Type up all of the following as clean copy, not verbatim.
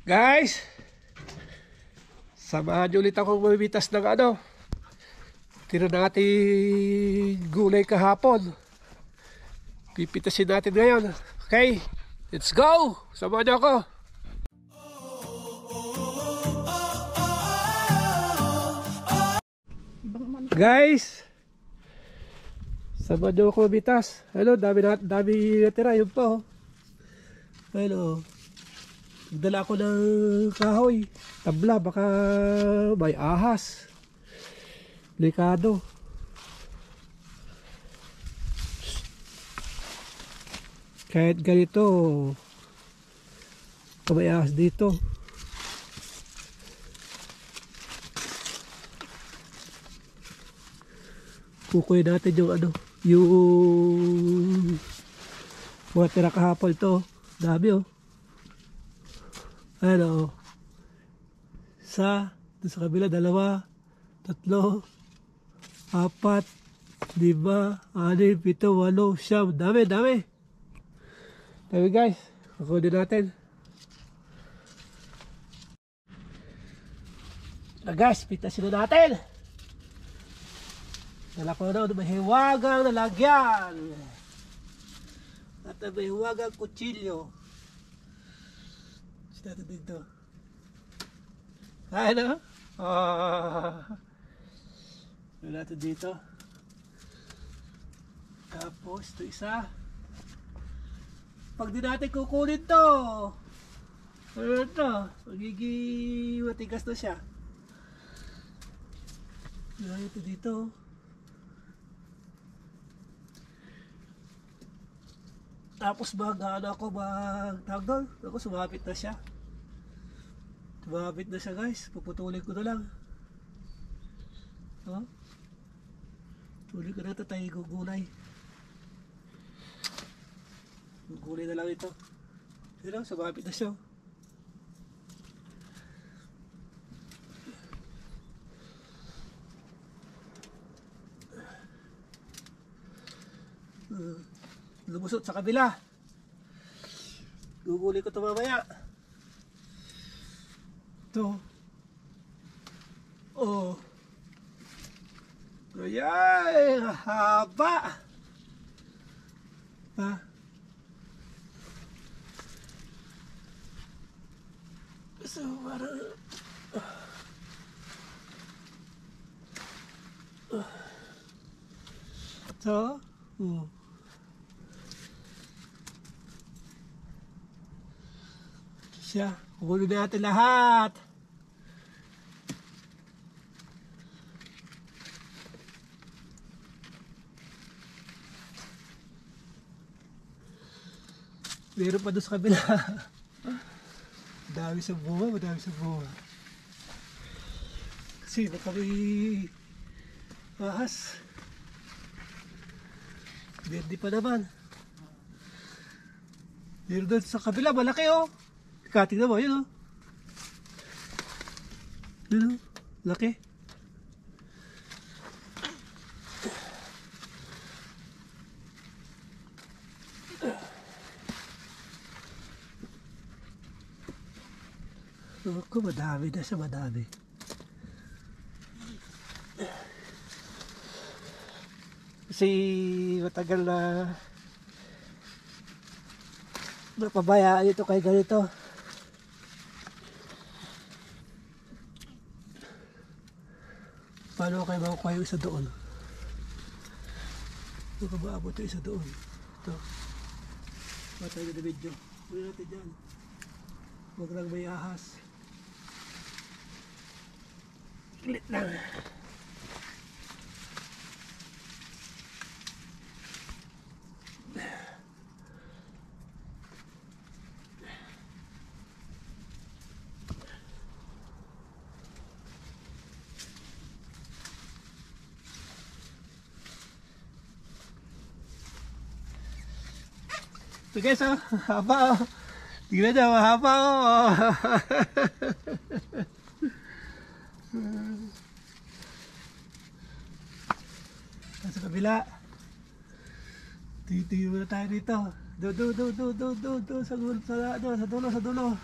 Guys, samahan nyo ulit akong mamitas ng tira natin gulay kahapon. Pipitasin natin ngayon. Okay, let's go! Samahan nyo ako. Guys, samahan nyo ako mamitas. Hello, dami natira. Yun pa, oh. Hello. Nagdala ako ng kahoy, tabla, baka may ahas. Delikado. Kahit ganito, may ahas dito. Kukuyin natin yung yung mga tira kahapon to. Dami, oh. Ano, sa kabila, 2, 3, 4, 5, 6, 7, 8, 9. Dami guys, kukunin natin. Guys, pitasin na natin. Dala ko na may hiwagang lalagyan at may hiwagang kutsilyo. Natin dito. Ano? Natin dito. Tapos ito isa. Pag di natin kukunin to, ano to? Magiging matigas na siya. Ito dito. Tapos tawag doon. Ako, sumapit na siya. Tumabit na siya, guys. Puputulin ko na lang. Oh. Tuloy ko na ito, tayo gugulay. Gugulay na lang ito. Yun lang, sumapit na siya. Lumusot sa kabila. Gugulay ko ito mamaya. Ito. Oh. Ayan, haba. Ha? So, parang ito. Siya, kukunin natin lahat. Meron pa doon sa kabila. Madami sa bunga. Kasi baka may ahas. Hindi pa naman. Meron doon sa kabila, malaki, oh. Tingnan mo, yun, oh. Yun, oh. Laki. Ako, madami na siya, madami. Kasi matagal na napabayaan ito kay ganito. Paano kayo makukuha yung isa doon? Ito ka maabot yung isa doon. Ito. Patay na video. Huwag natin dyan. Huwag lang may ahas. Lit lang. Ito guys, oh, haba, oh. Tignan nyo, mahaba, oh. Sa kabila. Titiyo na tayo dito. Do sa dulo.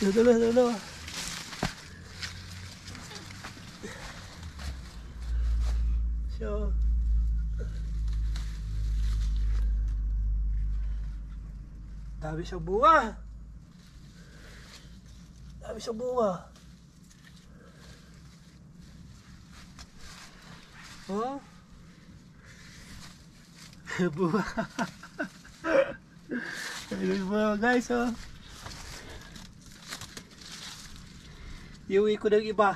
Dulo. So, dami siyang bunga. Oh. Bunga. Ayun mo guys, oh. Iuwi ko ng iba.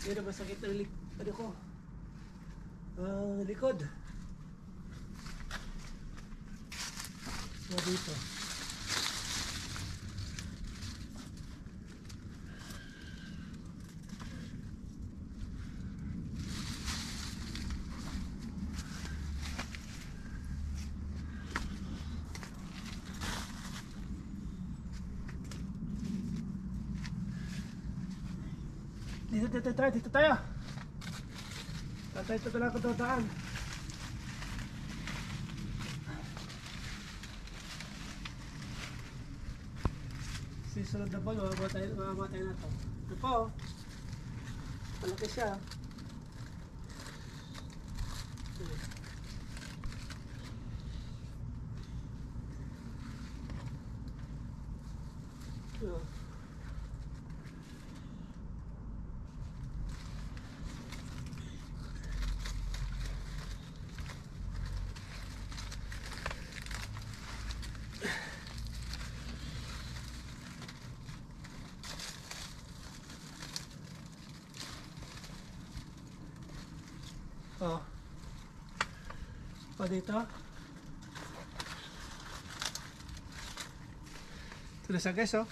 Yun ang masakit ng likod. So dito. Dito tayo. Ito lang ako daan. Sisunod na ba, mamamatay na to. Ito po. Malaki siya. Oh. O dito. Ito na siya guys, oh.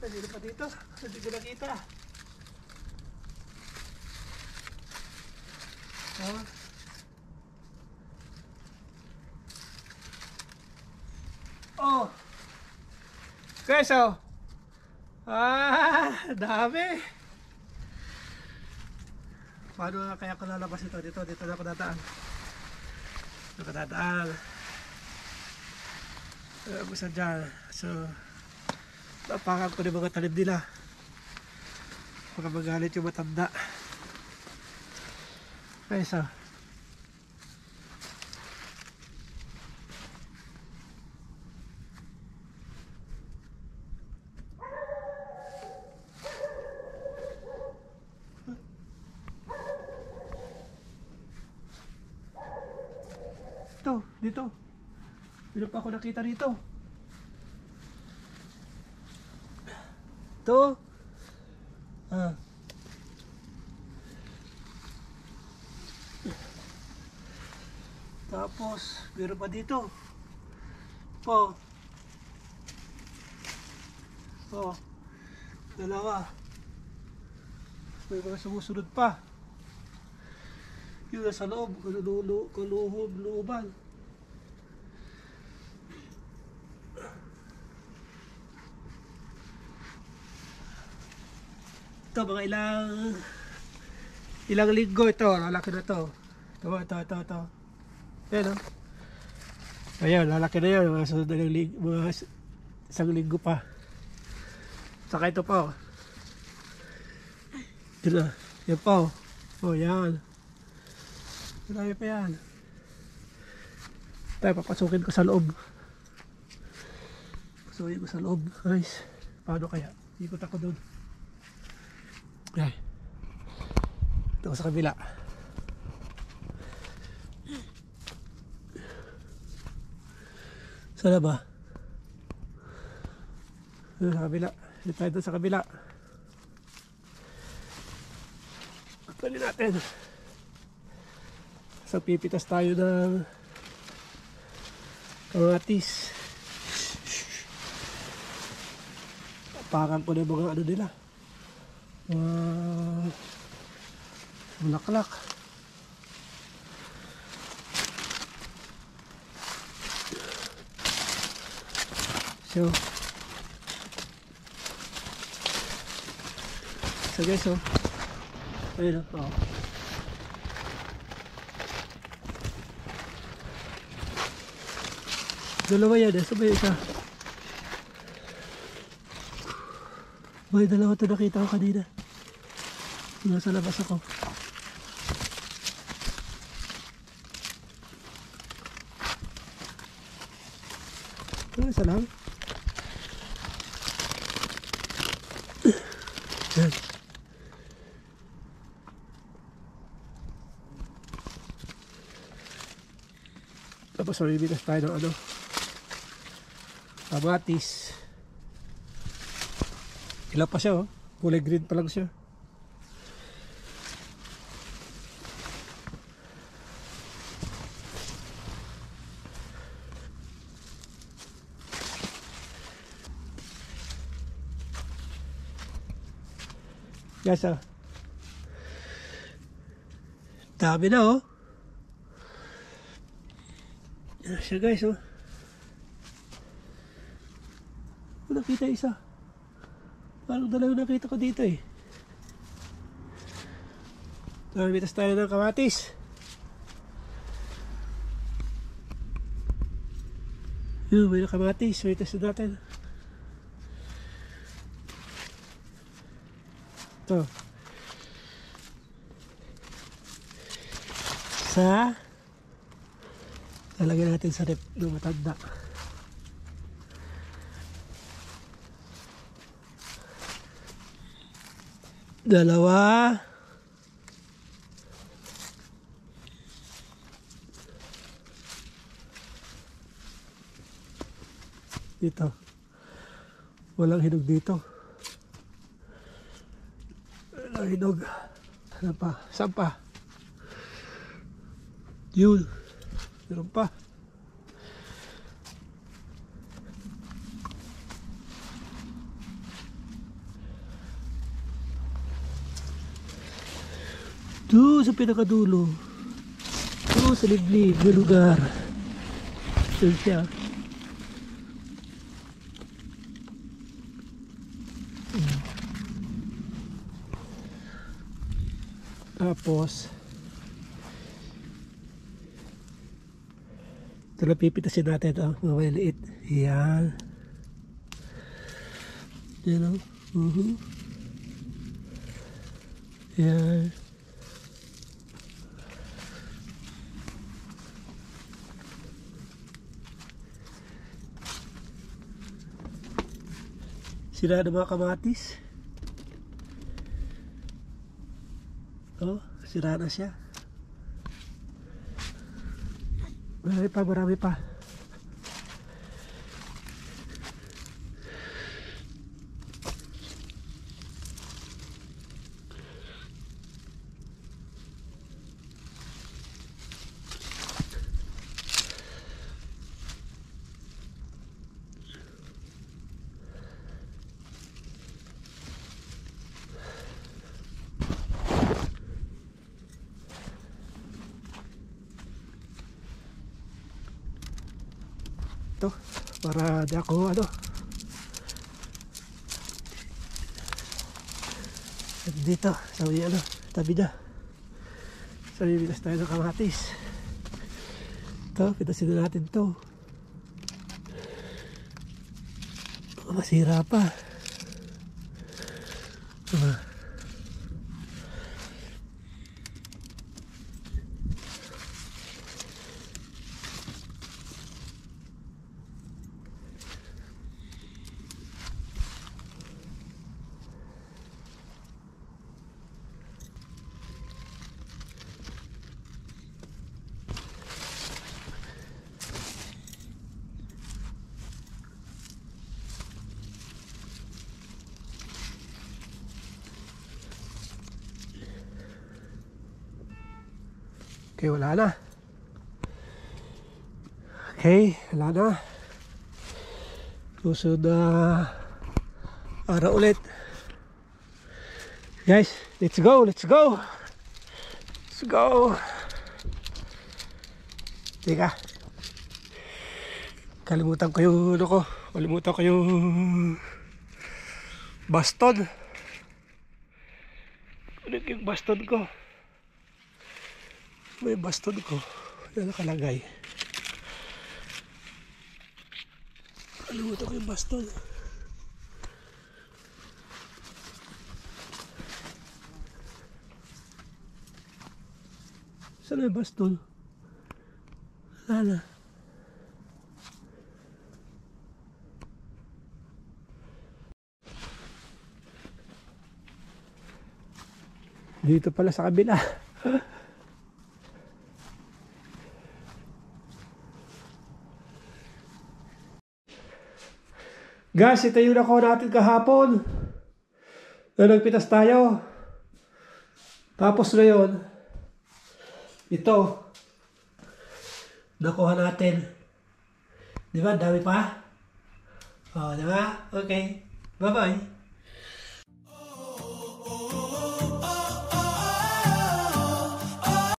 Hindi pa dito. Hindi ko nakita. Oh. Oh. Guys, oh. Dami. Paano kaya ko lalabas ito? Dito na ako dadaan. Gusto dyan. So, napakan ko ng mga talim nila. Baka magalit yung matanda. Okay, so. Dito. Hindi pa ako nakita dito. Ito. Tapos, meron pa dito. Dalawa. May mga sumusunod pa. Yun nasa loob, kaluhod-looban. Ito, mga ilang linggo ito. Lalaki na ito. Ito. Ayan, oh. Ayan, lalaki na yun. Mga sunod na mga isang linggo pa. Saka ito pa, oh. Ito na. Yan pa, oh. Oh, yan. Marami pa yan. Tayo, papasukin ko sa loob. Guys, paano kaya? Ikot ako doon. Okay. Ito sa kabila. Sana ba? Ito sa kabila. Ito tayo doon sa kabila. Pagpali natin. So pipitas tayo ng kamatis. Pakan ko na yung mga ano nila. Bulaklak. So guys, oh. Ayun o. Oh. Dalawa yan eh. Sabay isa. May dalawa ito nakita ko kanina. Nasa labas ako. Ano isa lang? Yan. Tapos maribigas tayo ng ano, kamatis. Ilan pa siya oh. Kulay green pa lang siya. Guys ah. Dami na oh. Yan siya guys oh. Nakita isa. Parang dalawa nakita ko dito eh. Namitas tayo ng kamatis. Yun, may kamatis. Mitas na natin. Ito. Lalagyan natin sa rep ng matanda. Dalawa. Dito. Walang hinog dito. Walang hinog. Ano pa? Saan pa? Yun. Meron pa. Doon sa pinakadulo. Doon sa liblib na lugar. Doon siya. Tapos ito na pipitasin natin ito. Mga maliit. Yan. Yan o. Yan. Sira na mga kamatis. Oh, sira na siya. Marami pa, marami pa. Ito, para di ako ano. At dito, sabi ano, tabi na. Sabi bilas tayo ng kamatis. Ito, pitasin na natin ito. Masira pa. Okay, wala na. Okay, wala na. Susunod na araw ulit. Guys, let's go, let's go. Let's go. Teka. Kalimutan ko yung ano ko. Kalimutan ko yung baston. Ano yung baston ko? May baston ko. Yan nakalagay. Kalimutan ko yung baston. Saan yung baston? Wala na. Dito pala sa kabila. Guys, ito yung nakuha natin kahapon. Nagpitas tayo. Tapos ngayon, ito. Nakuha natin. Di ba? Dami pa? Oh, di ba? Okay. Bye-bye.